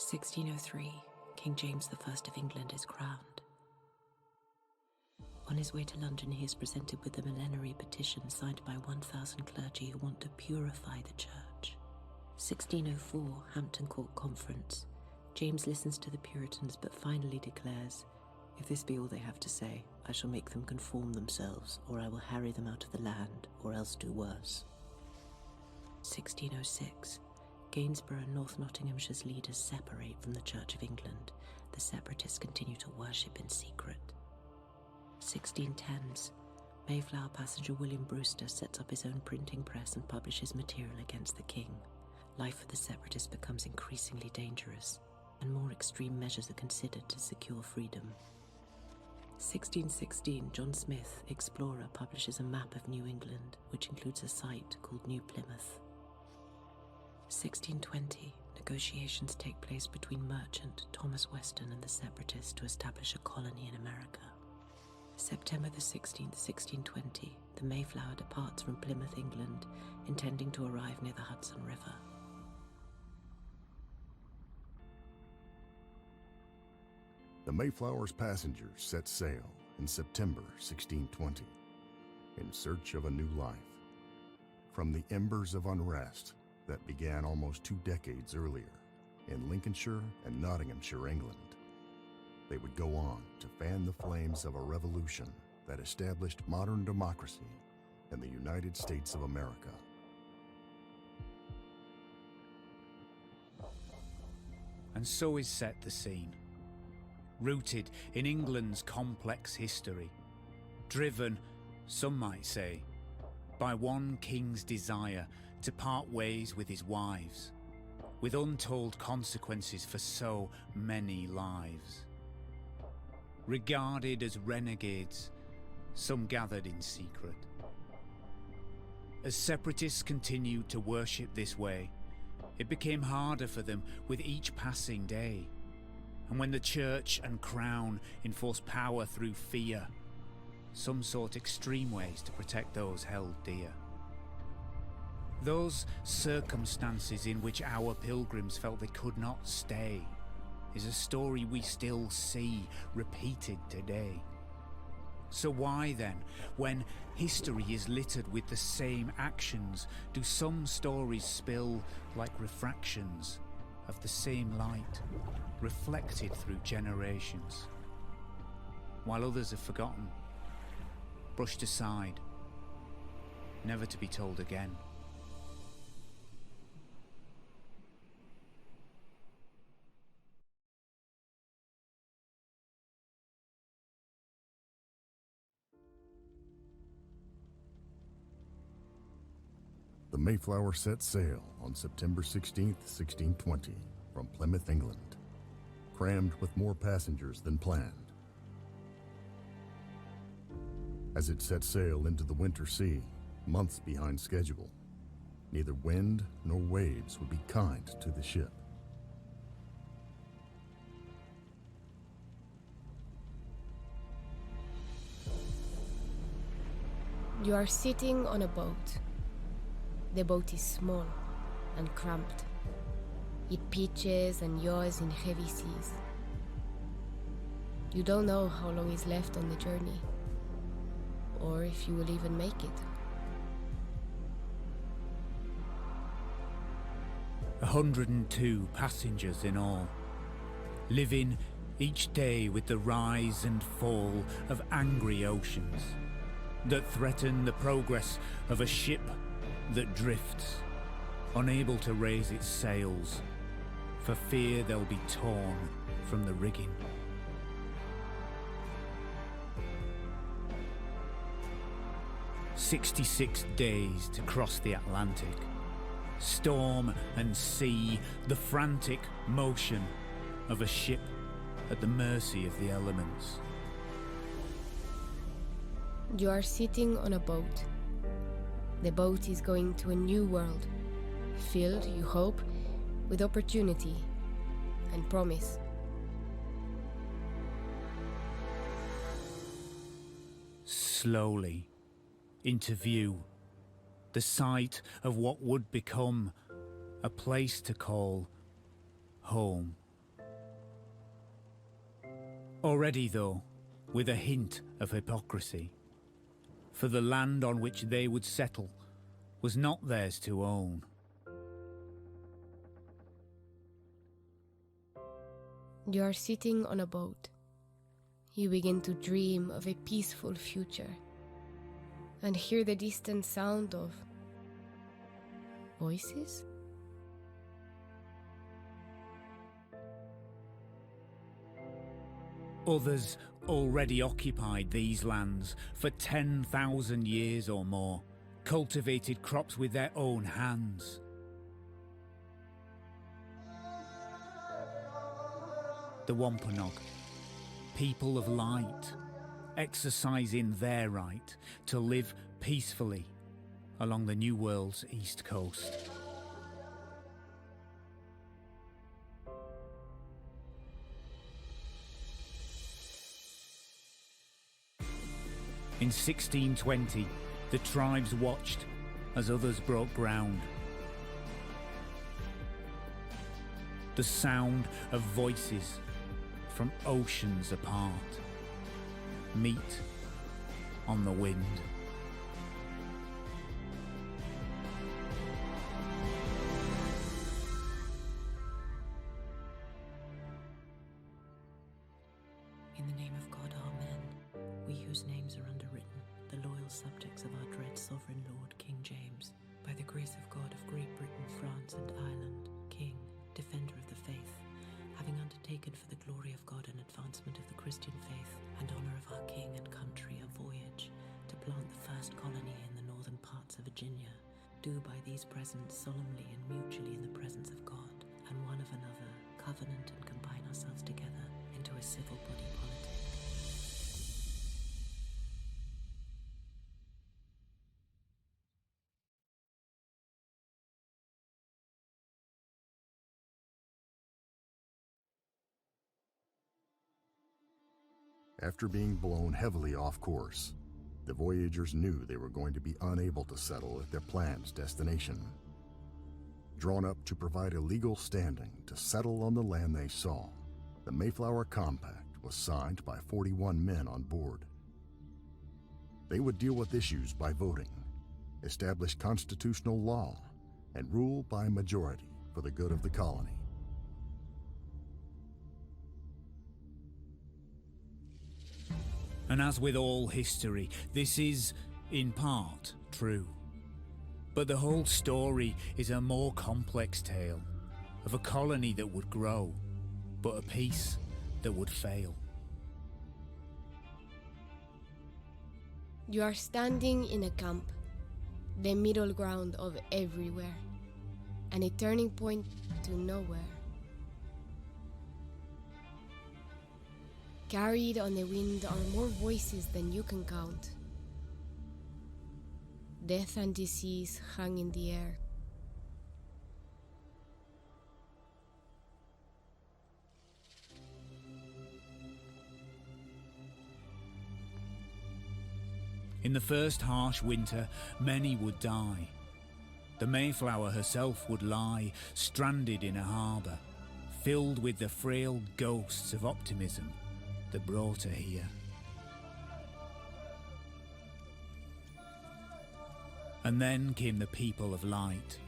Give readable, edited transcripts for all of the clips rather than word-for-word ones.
1603, King James I of England is crowned. On his way to London, he is presented with a millenary petition signed by 1,000 clergy who want to purify the church. 1604, Hampton Court Conference. James listens to the Puritans but finally declares, "If this be all they have to say, I shall make them conform themselves, or I will harry them out of the land, or else do worse." 1606, Gainsborough and North Nottinghamshire's leaders separate from the Church of England. The separatists continue to worship in secret. 1610s, Mayflower passenger William Brewster sets up his own printing press and publishes material against the king. Life for the separatists becomes increasingly dangerous, and more extreme measures are considered to secure freedom. 1616, John Smith, explorer, publishes a map of New England, which includes a site called New Plymouth. 1620, negotiations take place between merchant Thomas Weston and the separatists to establish a colony in America. September the 16th, 1620, the Mayflower departs from Plymouth, England, intending to arrive near the Hudson River. The Mayflower's passengers set sail in September 1620 in search of a new life. From the embers of unrest that began almost 2 decades earlier in Lincolnshire and Nottinghamshire, England, they would go on to fan the flames of a revolution that established modern democracy in the United States of America. And so is set the scene. Rooted in England's complex history, driven, some might say, by one king's desire to part ways with his wives, with untold consequences for so many lives. Regarded as renegades, some gathered in secret. As separatists continued to worship this way, it became harder for them with each passing day. And when the church and crown enforced power through fear, some sought extreme ways to protect those held dear. Those circumstances in which our pilgrims felt they could not stay is a story we still see repeated today. So why then, when history is littered with the same actions, do some stories spill like refractions of the same light, reflected through generations, while others are forgotten, brushed aside, never to be told again? The Mayflower set sail on September 16th, 1620, from Plymouth, England, crammed with more passengers than planned. As it set sail into the winter sea, months behind schedule, neither wind nor waves would be kind to the ship. You are sitting on a boat. The boat is small and cramped. It pitches and yaws in heavy seas. You don't know how long is left on the journey, or if you will even make it. 102 passengers in all, living each day with the rise and fall of angry oceans that threaten the progress of a ship that drifts, unable to raise its sails, for fear they'll be torn from the rigging. "66 days to cross the Atlantic. Storm and sea, the frantic motion of a ship at the mercy of the elements." You are sitting on a boat. The boat is going to a new world, filled, you hope, with opportunity and promise. Slowly, into view, the sight of what would become a place to call home. Already, though, with a hint of hypocrisy. For the land on which they would settle was not theirs to own. You are sitting on a boat. You begin to dream of a peaceful future and hear the distant sound of voices. Others already occupied these lands for 10,000 years or more, cultivated crops with their own hands. The Wampanoag, people of light, exercising their right to live peacefully along the New World's east coast. In 1620, the tribes watched as others broke ground. The sound of voices from oceans apart meet on the wind. In the name of God, amen. We whose names are underwritten, the loyal subjects of our dread sovereign Lord, King James, by the grace of God of Great Britain, France and Ireland, King, defender of the faith, having undertaken for the glory of God and advancement of the Christian faith and honour of our king and country a voyage to plant the first colony in the northern parts of Virginia, do by these presents solemnly and mutually in the presence of God and one of another covenant and combine ourselves together into a civil body politic. After being blown heavily off course, the voyagers knew they were going to be unable to settle at their planned destination. Drawn up to provide a legal standing to settle on the land they saw, the Mayflower Compact was signed by 41 men on board. They would deal with issues by voting, establish constitutional law, and rule by majority for the good of the colony. And as with all history, this is, in part, true. But the whole story is a more complex tale of a colony that would grow, but a peace that would fail. You are standing in a camp, the middle ground of everywhere, and a turning point to nowhere. Carried on the wind are more voices than you can count. Death and disease hang in the air. In the first harsh winter, many would die. The Mayflower herself would lie, stranded in a harbour, filled with the frail ghosts of optimism that brought her here. And then came the people of light,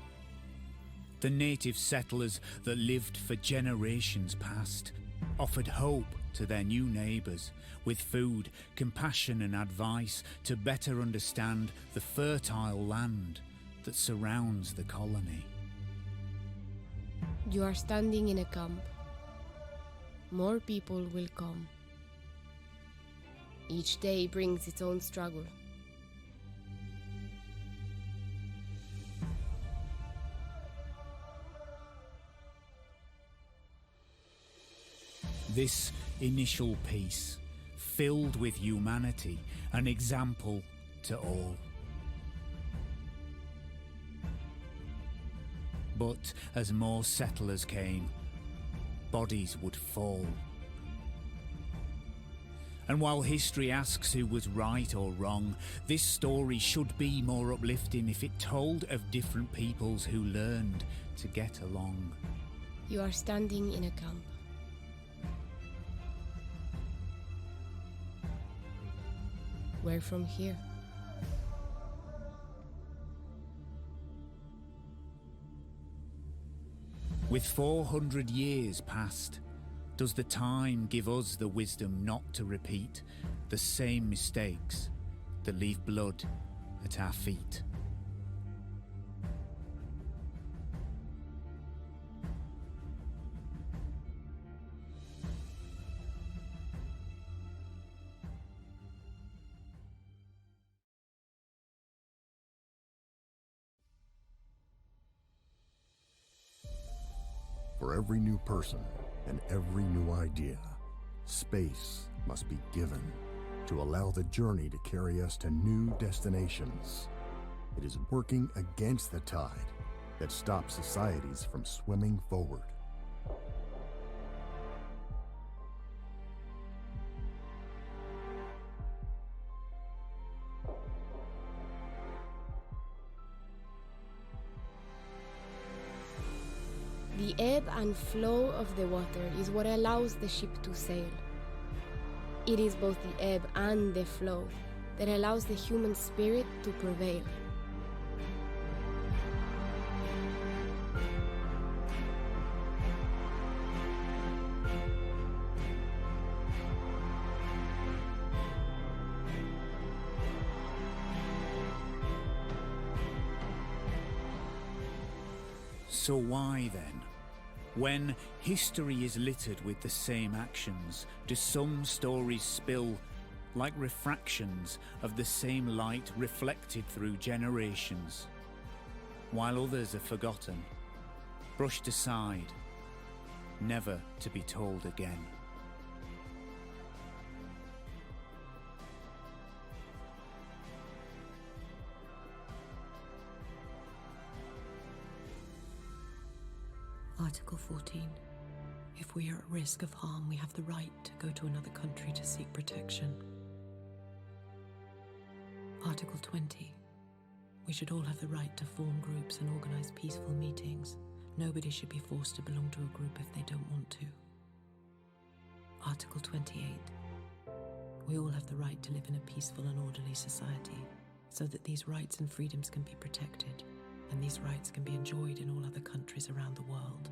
the native settlers that lived for generations past, offered hope to their new neighbours with food, compassion and advice to better understand the fertile land that surrounds the colony. You are standing in a camp. More people will come. Each day brings its own struggle. This initial peace, filled with humanity, an example to all. But as more settlers came, bodies would fall. And while history asks who was right or wrong, this story should be more uplifting if it told of different peoples who learned to get along. You are standing in a camp. Where from here? With 400 years past, does the time give us the wisdom not to repeat the same mistakes that leave blood at our feet? For every new person and every new idea, space must be given to allow the journey to carry us to new destinations. It is working against the tide that stops societies from swimming forward. The ebb and flow of the water is what allows the ship to sail. It is both the ebb and the flow that allows the human spirit to prevail. So why then, when history is littered with the same actions, do some stories spill like refractions of the same light reflected through generations, while others are forgotten, brushed aside, never to be told again? Article 14. If we are at risk of harm, we have the right to go to another country to seek protection. Article 20. We should all have the right to form groups and organize peaceful meetings. Nobody should be forced to belong to a group if they don't want to. Article 28. We all have the right to live in a peaceful and orderly society, so that these rights and freedoms can be protected, and these rights can be enjoyed in all other countries around the world.